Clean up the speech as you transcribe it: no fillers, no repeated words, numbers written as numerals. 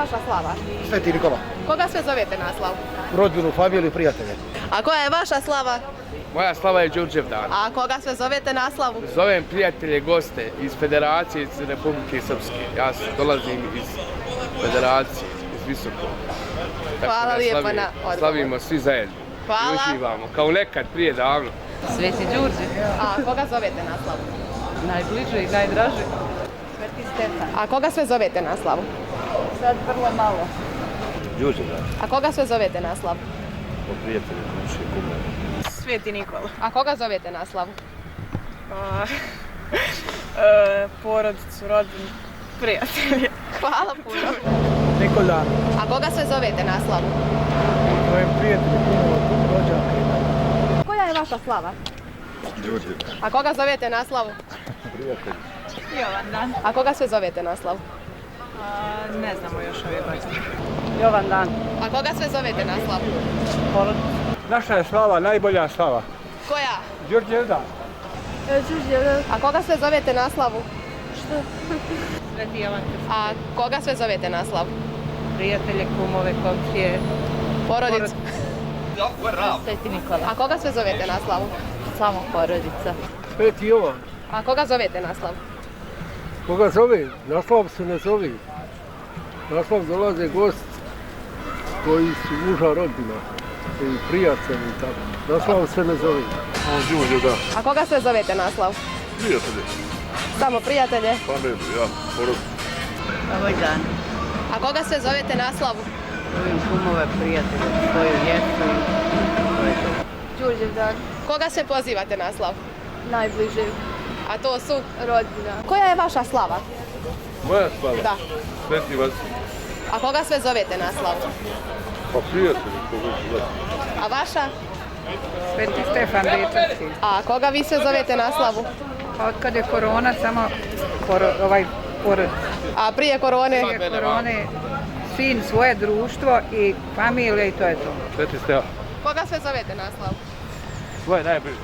vaša slava? Sveti Nikola. Koga sve zovete na slavu? Rodbinu, familiju, prijatelje. A koja je vaša slava? Moja slava je Đurđevdan. A koga sve zovete na slavu? Zovem prijatelje, goste iz Federacije, iz Republike Srpske. Ja dolazim iz Federacije, iz Visokog. Hvala lijepo na odgovor. Slavimo svi zajedno. Hvala. I uživamo, kao nekad prije davno. Sveti Đurđe. A koga zovete na slavu? Najbliži i najdraži. Sveti Stefan. A koga sve zovete na slavu? Sad vrlo malo. Đurđevdan. A koga sve zovete na slavu? Po prijatelju, naše kumare. Sveti Nikola. A koga zovete na slavu? Porodicu, rodbinu, prijatelje. Hvala puno. Nikoldan. A koga sve zovete na slavu? Moje prijatelje, kumare, rođaka. Koja je vaša slava? Đurđevdan. A koga zovete na slavu? Prijatelji. Jovan. A koga sve zovete na slavu? Ne znamo još ove godine. Jovan dan. A koga sve zovete na slavu? Naša je slava, najbolja slava. Koja? Đurđevdan. A koga sve zovete na slavu? Sveti Jovan. A koga sve zovete na slavu? Prijatelje, kumove, komšije. Porodicu. Sveti Nikola. A koga sve zovete na slavu? Samo porodica. Sveti Jovan. A koga zovete na slavu? Koga zove? Naslav se ne zove. Naslav dolaze gosti koji su muža rodbina i prijatelji i tako. Naslav se ne zove. Đurđevdan. A koga sve zovete na slavu? Prijatelji. Samo prijatelje. Pa ne, ja, porodicu. Ovaj dan. A koga sve zovete na slavu? Ovim kumove, prijatelje, svoju djecu i to je to. Đurđevdan. Koga sve pozivate na slavu? Najbliže. A to su? Rodbina. Koja je vaša slava? Moja slava? Da. Sveti Vasilij. A koga sve zovete na slavu? Pa prijatelji, koga ću zvati. A vaša? Sveti Stefan Dečarski. A koga vi sve zovete na slavu? Pa otkad je korona, samo porodica. A prije korone? Prije korone, sin, svoje društvo i familija i to je to. Sveti Stefan. Koga sve zovete na slavu? Svoje najbliže.